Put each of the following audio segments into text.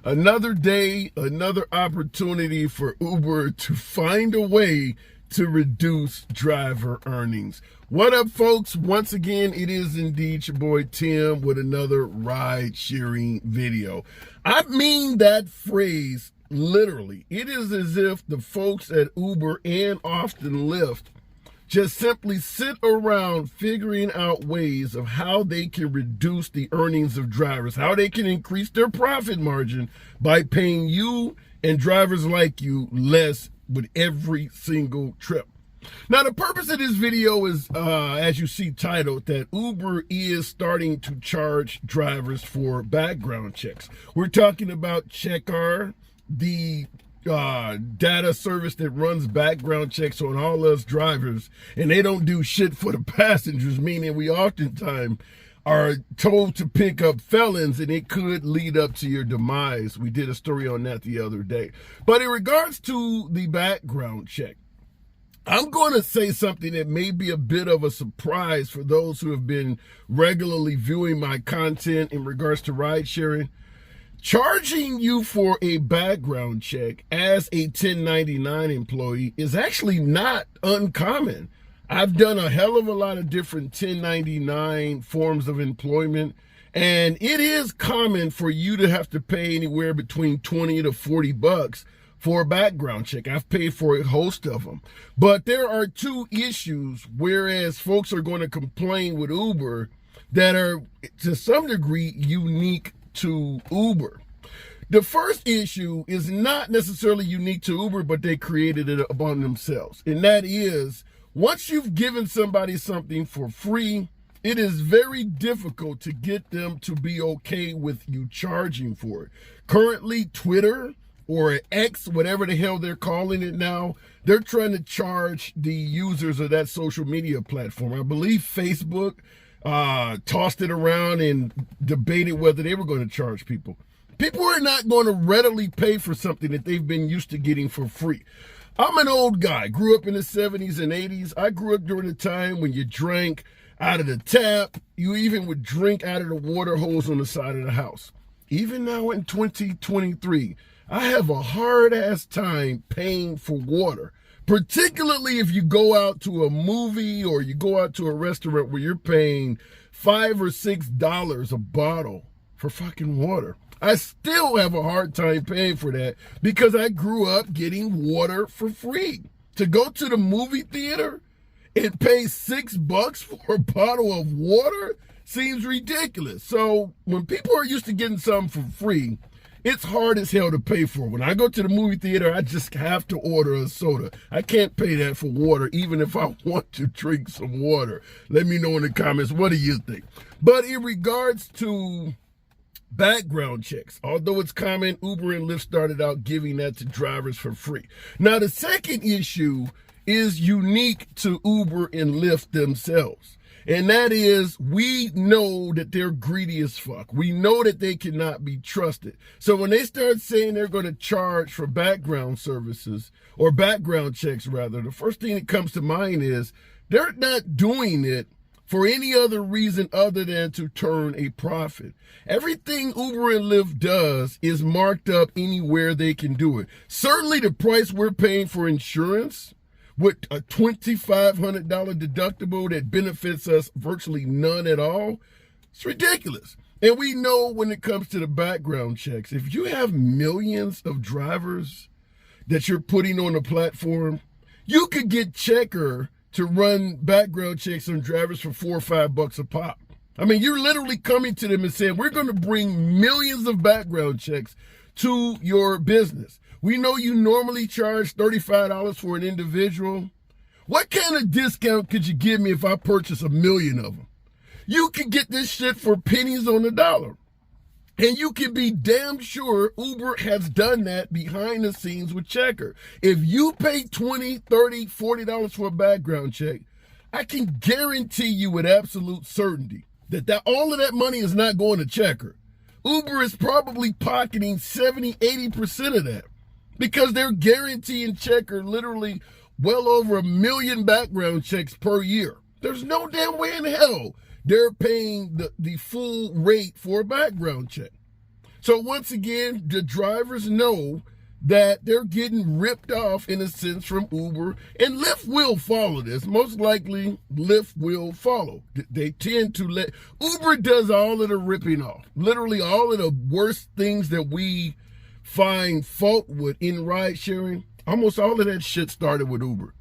Another day, another opportunity for Uber to find a way to reduce driver earnings. What up, folks? Once again, it is indeed your boy Tim with another ride sharing video. I mean that phrase literally. It is as if the folks at Uber and often Lyft just simply sit around figuring out ways of how they can reduce the earnings of drivers, how they can increase their profit margin by paying you and drivers like you less with every single trip. Now, the purpose of this video is, as you see titled, that Uber is starting to charge drivers for background checks. We're talking about Checkr, the data service that runs background checks on all us drivers, and they don't do shit for the passengers, meaning we oftentimes are told to pick up felons and it could lead up to your demise. We did a story on that the other day. But in regards to the background check, I'm going to say something that may be a bit of a surprise for those who have been regularly viewing my content in regards to ride sharing. Charging you for a background check as a 1099 employee is actually not uncommon. I've done a hell of a lot of different 1099 forms of employment, and it is common for you to have to pay anywhere between 20 to 40 bucks for a background check. I've paid for a host of them. But there are two issues, whereas folks are going to complain with Uber, that are to some degree unique to Uber. The first issue is not necessarily unique to Uber, but they created it upon themselves. And that is, once you've given somebody something for free, it is very difficult to get them to be okay with you charging for it. Currently, Twitter or X, whatever the hell they're calling it now, they're trying to charge the users of that social media platform. I believe Facebook tossed it around and debated whether they were going to charge people. People are not going to readily pay for something that they've been used to getting for free. I'm an old guy, grew up in the 70s and 80s. I grew up during a time when you drank out of the tap. You even would drink out of the water hose on the side of the house. Even now in 2023, I have a hard-ass time paying for water. Particularly if you go out to a movie or you go out to a restaurant where you're paying $5 or $6 a bottle for fucking water. I still have a hard time paying for that because I grew up getting water for free. To go to the movie theater and pay $6 for a bottle of water seems ridiculous. So when people are used to getting something for free, it's hard as hell to pay for. When I go to the movie theater, I just have to order a soda. I can't pay that for water, even if I want to drink some water. Let me know in the comments, what do you think? But in regards to background checks, although it's common, Uber and Lyft started out giving that to drivers for free. Now, the second issue is unique to Uber and Lyft themselves. And that is, we know that they're greedy as fuck. We know that they cannot be trusted. So when they start saying they're going to charge for background services, or background checks rather, the first thing that comes to mind is they're not doing it for any other reason other than to turn a profit. Everything Uber and Lyft does is marked up anywhere they can do it. Certainly the price we're paying for insurance, with a $2,500 deductible that benefits us virtually none at all, it's ridiculous. And we know when it comes to the background checks, if you have millions of drivers that you're putting on the platform, you could get Checkr to run background checks on drivers for $4 or $5 a pop. I mean, you're literally coming to them and saying, we're going to bring millions of background checks to your business. We know you normally charge $35 for an individual. What kind of discount could you give me if I purchase 1 million of them? You can get this shit for pennies on the dollar. And you can be damn sure Uber has done that behind the scenes with Checkr. If you pay $20, $30, $40 for a background check, I can guarantee you with absolute certainty that all of that money is not going to Checkr. Uber is probably pocketing 70, 80% of that, because they're guaranteeing Checkr literally well over 1 million background checks per year. There's no damn way in hell they're paying the full rate for a background check. So once again, the drivers know that they're getting ripped off in a sense from Uber, and Lyft will follow this. Most likely, Lyft will follow. They tend to let Uber does all of the ripping off. Literally all of the worst things that we find fault with in ride sharing. Almost all of that shit started with Uber.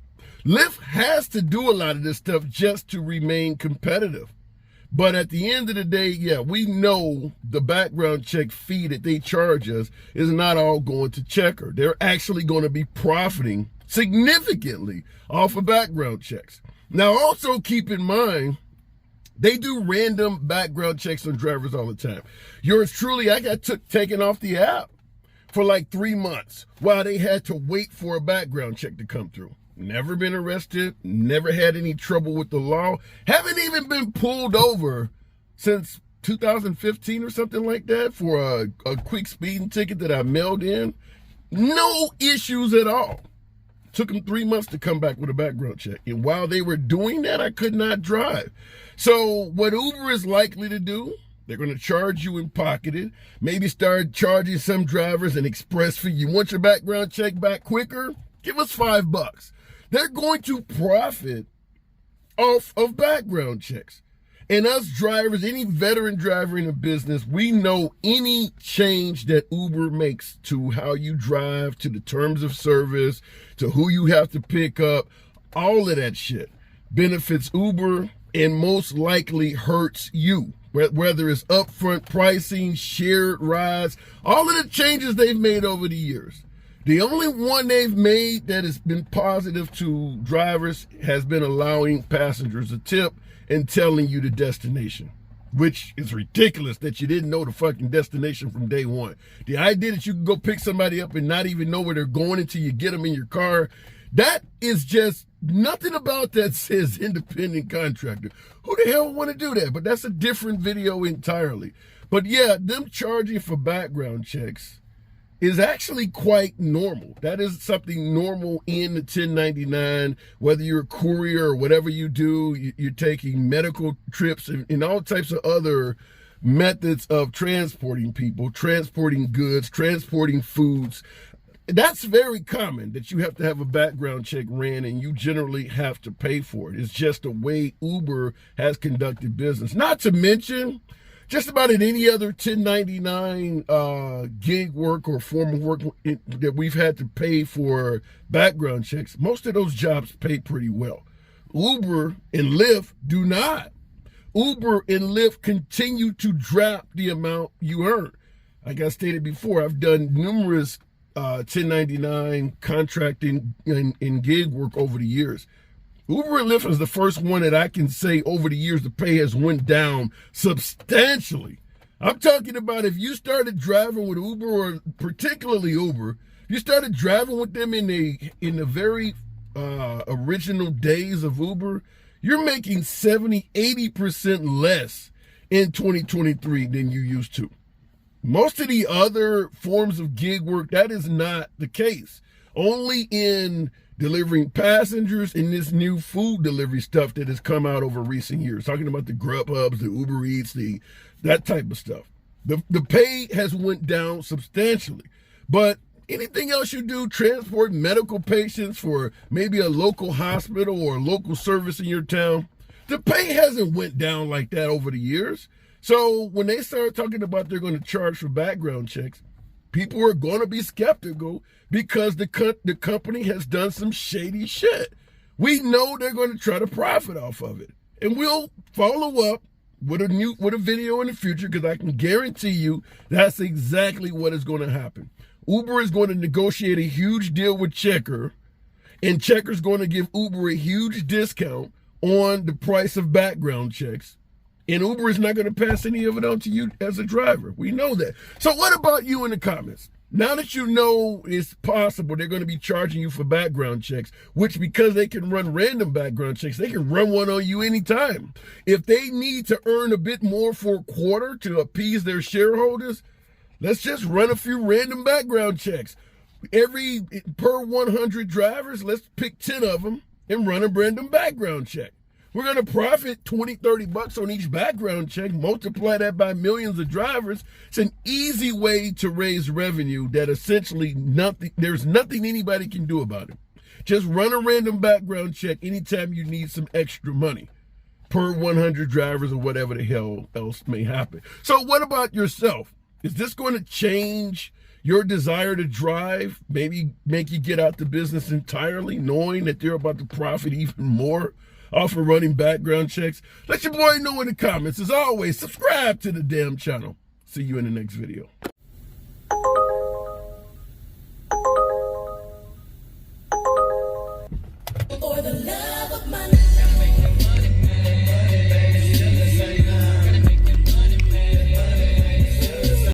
Lyft has to do a lot of this stuff just to remain competitive. But at the end of the day, yeah, we know the background check fee that they charge us is not all going to Checker. They're actually going to be profiting significantly off of background checks. Now, also keep in mind, they do random background checks on drivers all the time. Yours truly, I got taken off the app for like 3 months while they had to wait for a background check to come through. Never been arrested, never had any trouble with the law, haven't even been pulled over since 2015 or something like that for a quick speeding ticket that I mailed in. No issues at all. Took them 3 months to come back with a background check. And while they were doing that, I could not drive. So what Uber is likely to do, they're going to charge you and pocket it, maybe start charging some drivers an express fee. You want your background check back quicker? Give us $5. They're going to profit off of background checks. And us drivers, any veteran driver in the business, we know any change that Uber makes to how you drive, to the terms of service, to who you have to pick up, all of that shit benefits Uber and most likely hurts you. Whether it's upfront pricing, shared rides, all of the changes they've made over the years. The only one they've made that has been positive to drivers has been allowing passengers a tip and telling you the destination, which is ridiculous that you didn't know the fucking destination from day one. The idea that you can go pick somebody up and not even know where they're going until you get them in your car, that is just nothing about that says independent contractor. Who the hell want to do that? But that's a different video entirely. But yeah, them charging for background checks is actually quite normal. That is something normal in the 1099, whether you're a courier or whatever you do, you're taking medical trips and all types of other methods of transporting people, transporting goods, transporting foods. That's very common that you have to have a background check ran and you generally have to pay for it. It's just the way Uber has conducted business. Not to mention, just about in any other 1099 gig work or form of work that we've had to pay for background checks, most of those jobs pay pretty well. Uber and Lyft do not. Uber and Lyft continue to drop the amount you earn. Like I stated before, I've done numerous 1099 contracting and gig work over the years. Uber and Lyft is the first one that I can say over the years the pay has went down substantially. I'm talking about if you started driving with Uber, or particularly Uber, you started driving with them in the very original days of Uber, you're making 70-80% less in 2023 than you used to. Most of the other forms of gig work, that is not the case. Only in delivering passengers in this new food delivery stuff that has come out over recent years. Talking about the Grubhubs, the Uber Eats, that type of stuff. The pay has went down substantially. But anything else you do, transport medical patients for maybe a local hospital or a local service in your town, the pay hasn't went down like that over the years. So when they start talking about they're going to charge for background checks, people are going to be skeptical because the company has done some shady shit. We know they're going to try to profit off of it. And we'll follow up with a video in the future, because I can guarantee you that's exactly what is going to happen. Uber is going to negotiate a huge deal with Checker, and Checker's going to give Uber a huge discount on the price of background checks. And Uber is not going to pass any of it on to you as a driver. We know that. So what about you in the comments? Now that you know it's possible they're going to be charging you for background checks, which because they can run random background checks, they can run one on you anytime. If they need to earn a bit more for a quarter to appease their shareholders, let's just run a few random background checks. Per 100 drivers, let's pick 10 of them and run a random background check. We're going to profit 20, 30 bucks on each background check, multiply that by millions of drivers. It's an easy way to raise revenue that essentially there's nothing anybody can do about it. Just run a random background check anytime you need some extra money per 100 drivers or whatever the hell else may happen. So what about yourself? Is this going to change your desire to drive? Maybe make you get out the business entirely, knowing that they're about to profit even more off of running background checks? Let your boy know in the comments. As always, subscribe to the damn channel. See you in the next video.